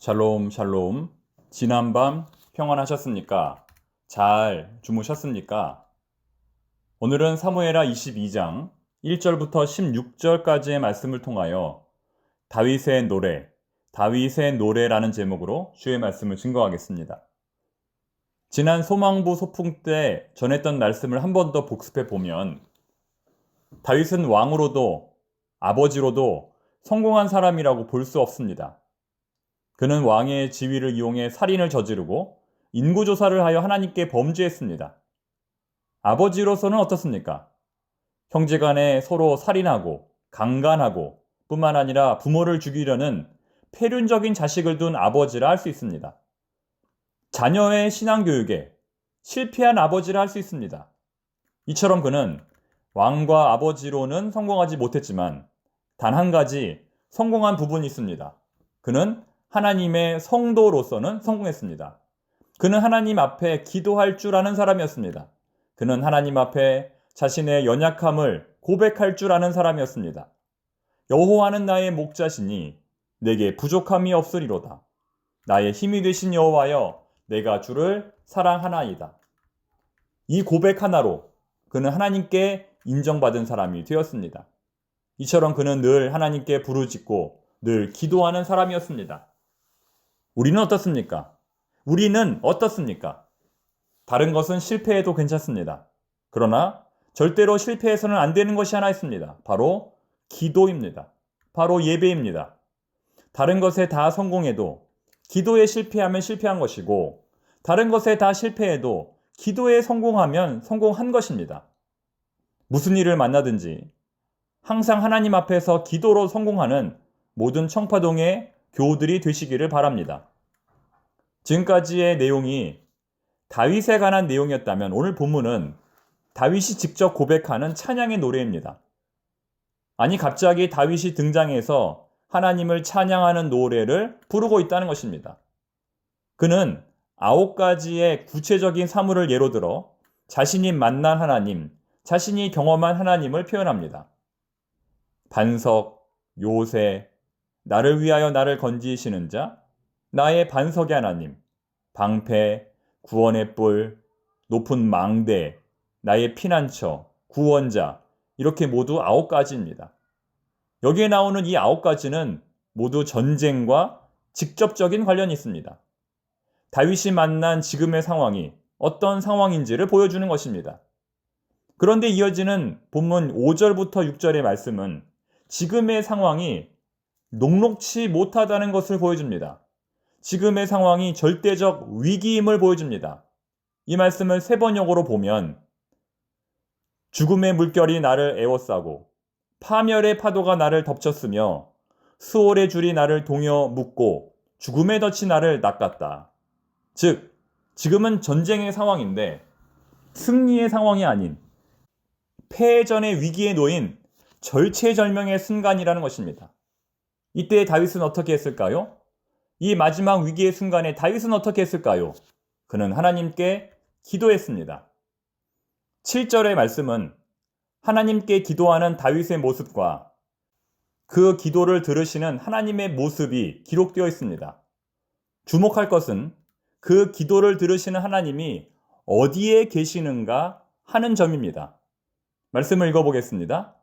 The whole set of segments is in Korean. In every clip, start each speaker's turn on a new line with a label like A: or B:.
A: 샬롬 샬롬. 지난밤 평안하셨습니까? 잘 주무셨습니까? 오늘은 사무엘하 22장 1절부터 16절까지의 말씀을 통하여 다윗의 노래라는 제목으로 주의 말씀을 증거하겠습니다. 지난 소망부 소풍 때 전했던 말씀을 한 번 더 복습해 보면 다윗은 왕으로도 아버지로도 성공한 사람이라고 볼 수 없습니다. 그는 왕의 지위를 이용해 살인을 저지르고 인구조사를 하여 하나님께 범죄했습니다. 아버지로서는 어떻습니까? 형제간에 서로 살인하고 강간하고 뿐만 아니라 부모를 죽이려는 폐륜적인 자식을 둔 아버지라 할 수 있습니다. 자녀의 신앙교육에 실패한 아버지라 할 수 있습니다. 이처럼 그는 왕과 아버지로는 성공하지 못했지만 단 한 가지 성공한 부분이 있습니다. 그는 하나님의 성도로서는 성공했습니다. 그는 하나님 앞에 기도할 줄 아는 사람이었습니다. 그는 하나님 앞에 자신의 연약함을 고백할 줄 아는 사람이었습니다. 여호와는 나의 목자시니 내게 부족함이 없으리로다. 나의 힘이 되신 여호와여, 내가 주를 사랑하나이다. 이 고백 하나로 그는 하나님께 인정받은 사람이 되었습니다. 이처럼 그는 늘 하나님께 부르짖고 늘 기도하는 사람이었습니다. 우리는 어떻습니까? 다른 것은 실패해도 괜찮습니다. 그러나 절대로 실패해서는 안 되는 것이 하나 있습니다. 바로 기도입니다. 바로 예배입니다. 다른 것에 다 성공해도 기도에 실패하면 실패한 것이고, 다른 것에 다 실패해도 기도에 성공하면 성공한 것입니다. 무슨 일을 만나든지 항상 하나님 앞에서 기도로 성공하는 모든 청파동의 교우들이 되시기를 바랍니다. 지금까지의 내용이 다윗에 관한 내용이었다면 오늘 본문은 다윗이 직접 고백하는 찬양의 노래입니다. 아니, 갑자기 다윗이 등장해서 하나님을 찬양하는 노래를 부르고 있다는 것입니다. 그는 9가지의 구체적인 사물을 예로 들어 자신이 만난 하나님, 자신이 경험한 하나님을 표현합니다. 반석, 요새, 나를 위하여 나를 건지시는 자, 나의 반석의 하나님, 방패, 구원의 뿔, 높은 망대, 나의 피난처, 구원자, 이렇게 모두 9가지입니다. 여기에 나오는 이 9가지는 모두 전쟁과 직접적인 관련이 있습니다. 다윗이 만난 지금의 상황이 어떤 상황인지를 보여주는 것입니다. 그런데 이어지는 본문 5절부터 6절의 말씀은 지금의 상황이 녹록치 못하다는 것을 보여줍니다. 지금의 상황이 절대적 위기임을 보여줍니다. 이 말씀을 세번역으로 보면 죽음의 물결이 나를 에워싸고 파멸의 파도가 나를 덮쳤으며 수월의 줄이 나를 동여 묶고 죽음의 덫이 나를 낚았다. 즉, 지금은 전쟁의 상황인데 승리의 상황이 아닌 패전의 위기에 놓인 절체절명의 순간이라는 것입니다. 이때 다윗은 어떻게 했을까요? 이 마지막 위기의 순간에 다윗은 어떻게 했을까요? 그는 하나님께 기도했습니다. 7절의 말씀은 하나님께 기도하는 다윗의 모습과 그 기도를 들으시는 하나님의 모습이 기록되어 있습니다. 주목할 것은 그 기도를 들으시는 하나님이 어디에 계시는가 하는 점입니다. 말씀을 읽어보겠습니다.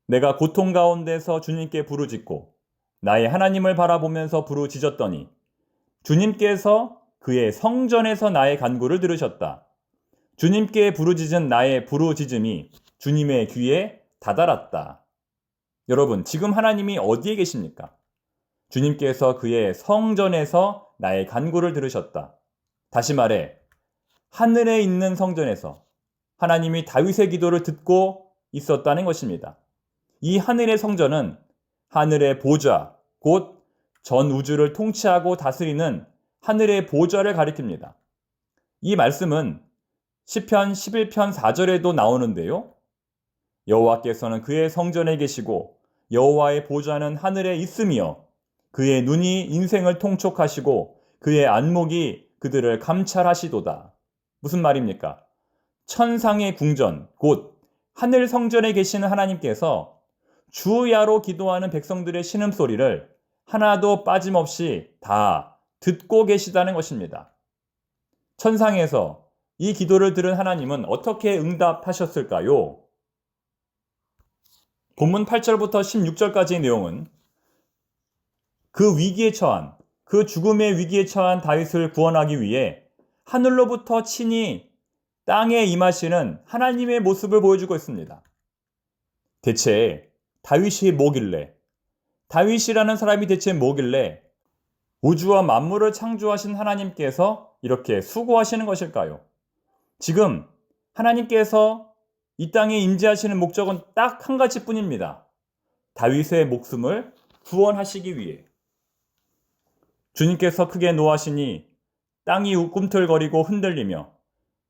A: 내가 고통 가운데서 주님께 부르짖고 나의 하나님을 바라보면서 부르짖었더니 주님께서 그의 성전에서 나의 간구를 들으셨다. 주님께 부르짖은 나의 부르짖음이 주님의 귀에 다다랐다. 여러분, 지금 하나님이 어디에 계십니까? 주님께서 그의 성전에서 나의 간구를 들으셨다. 다시 말해, 하늘에 있는 성전에서 하나님이 다윗의 기도를 듣고 있었다는 것입니다. 이 하늘의 성전은 하늘의 보좌, 곧 전 우주를 통치하고 다스리는 하늘의 보좌를 가리킵니다. 이 말씀은 시편 11편 4절에도 나오는데요. 여호와께서는 그의 성전에 계시고 여호와의 보좌는 하늘에 있으며 그의 눈이 인생을 통촉하시고 그의 안목이 그들을 감찰하시도다. 무슨 말입니까? 천상의 궁전, 곧 하늘 성전에 계시는 하나님께서 주야로 기도하는 백성들의 신음소리를 하나도 빠짐없이 다 듣고 계시다는 것입니다. 천상에서 이 기도를 들은 하나님은 어떻게 응답하셨을까요? 본문 8절부터 16절까지의 내용은 그 위기에 처한, 그 죽음의 위기에 처한 다윗을 구원하기 위해 하늘로부터 친히 땅에 임하시는 하나님의 모습을 보여주고 있습니다. 대체 다윗이 뭐길래, 다윗이라는 사람이 대체 뭐길래 우주와 만물을 창조하신 하나님께서 이렇게 수고하시는 것일까요? 지금 하나님께서 이 땅에 임재하시는 목적은 딱 한 가지뿐입니다. 다윗의 목숨을 구원하시기 위해. 주님께서 크게 노하시니 땅이 꿈틀거리고 흔들리며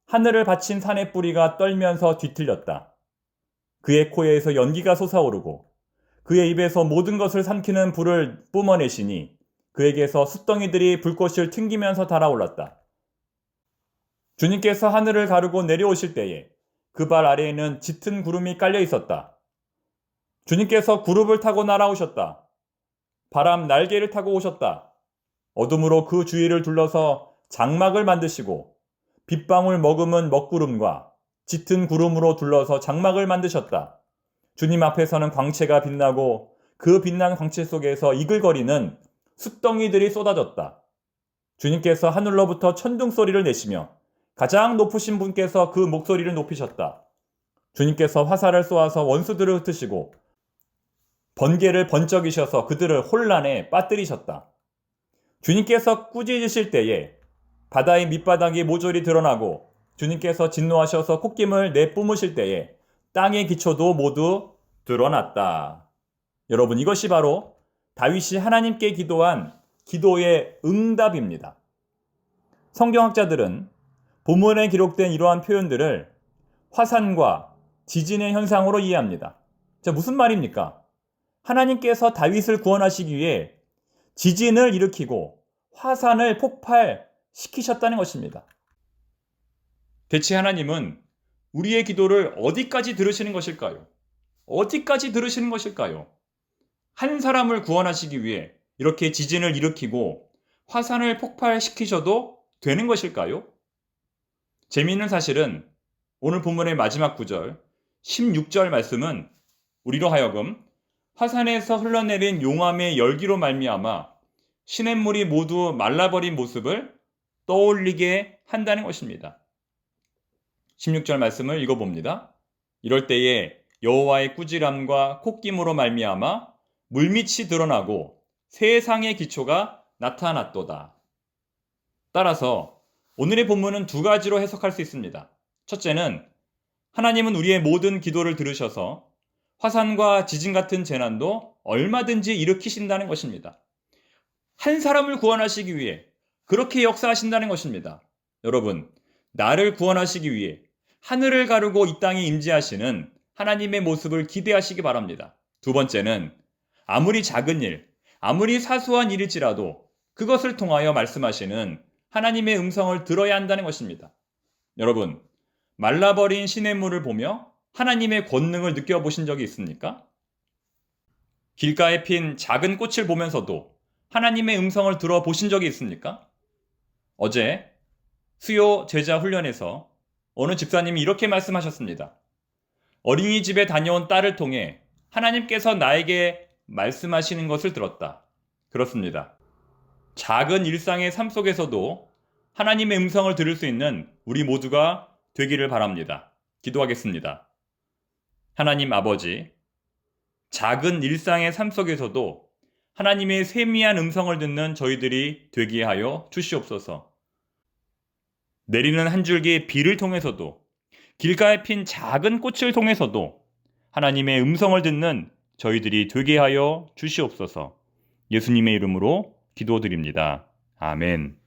A: 하늘을 받친 산의 뿌리가 떨면서 뒤틀렸다. 그의 코에서 연기가 솟아오르고 그의 입에서 모든 것을 삼키는 불을 뿜어내시니 그에게서 숯덩이들이 불꽃을 튕기면서 달아올랐다. 주님께서 하늘을 가르고 내려오실 때에 그 발 아래에는 짙은 구름이 깔려 있었다. 주님께서 구름을 타고 날아오셨다. 바람 날개를 타고 오셨다. 어둠으로 그 주위를 둘러서 장막을 만드시고 빗방울 머금은 먹구름과 짙은 구름으로 둘러서 장막을 만드셨다. 주님 앞에서는 광채가 빛나고 그 빛난 광채 속에서 이글거리는 숯덩이들이 쏟아졌다. 주님께서 하늘로부터 천둥 소리를 내시며 가장 높으신 분께서 그 목소리를 높이셨다. 주님께서 화살을 쏘아서 원수들을 흩으시고 번개를 번쩍이셔서 그들을 혼란에 빠뜨리셨다. 주님께서 꾸짖으실 때에 바다의 밑바닥이 모조리 드러나고 주님께서 진노하셔서 콧김을 내뿜으실 때에 땅의 기초도 모두 드러났다. 여러분, 이것이 바로 다윗이 하나님께 기도한 기도의 응답입니다. 성경학자들은 본문에 기록된 이러한 표현들을 화산과 지진의 현상으로 이해합니다. 자, 무슨 말입니까? 하나님께서 다윗을 구원하시기 위해 지진을 일으키고 화산을 폭발시키셨다는 것입니다. 대체 하나님은 우리의 기도를 어디까지 들으시는 것일까요? 어디까지 들으시는 것일까요? 한 사람을 구원하시기 위해 이렇게 지진을 일으키고 화산을 폭발시키셔도 되는 것일까요? 재미있는 사실은 오늘 본문의 마지막 구절 16절 말씀은 우리로 하여금 화산에서 흘러내린 용암의 열기로 말미암아 시냇물이 모두 말라버린 모습을 떠올리게 한다는 것입니다. 16절 말씀을 읽어봅니다. 이럴 때에 여호와의 꾸지람과 콧김으로 말미암아 물밑이 드러나고 세상의 기초가 나타났도다. 따라서 오늘의 본문은 두 가지로 해석할 수 있습니다. 첫째는 하나님은 우리의 모든 기도를 들으셔서 화산과 지진 같은 재난도 얼마든지 일으키신다는 것입니다. 한 사람을 구원하시기 위해 그렇게 역사하신다는 것입니다. 여러분, 나를 구원하시기 위해 하늘을 가르고 이 땅에 임재하시는 하나님의 모습을 기대하시기 바랍니다. 두 번째는 아무리 작은 일, 아무리 사소한 일일지라도 그것을 통하여 말씀하시는 하나님의 음성을 들어야 한다는 것입니다. 여러분, 말라버린 시냇물을 보며 하나님의 권능을 느껴보신 적이 있습니까? 길가에 핀 작은 꽃을 보면서도 하나님의 음성을 들어보신 적이 있습니까? 어제 수요 제자 훈련에서 어느 집사님이 이렇게 말씀하셨습니다. 어린이집에 다녀온 딸을 통해 하나님께서 나에게 말씀하시는 것을 들었다. 그렇습니다. 작은 일상의 삶 속에서도 하나님의 음성을 들을 수 있는 우리 모두가 되기를 바랍니다. 기도하겠습니다. 하나님 아버지, 작은 일상의 삶 속에서도 하나님의 세미한 음성을 듣는 저희들이 되게 하여 주시옵소서. 내리는 한 줄기 비를 통해서도, 길가에 핀 작은 꽃을 통해서도 하나님의 음성을 듣는 저희들이 되게 하여 주시옵소서. 예수님의 이름으로 기도드립니다. 아멘.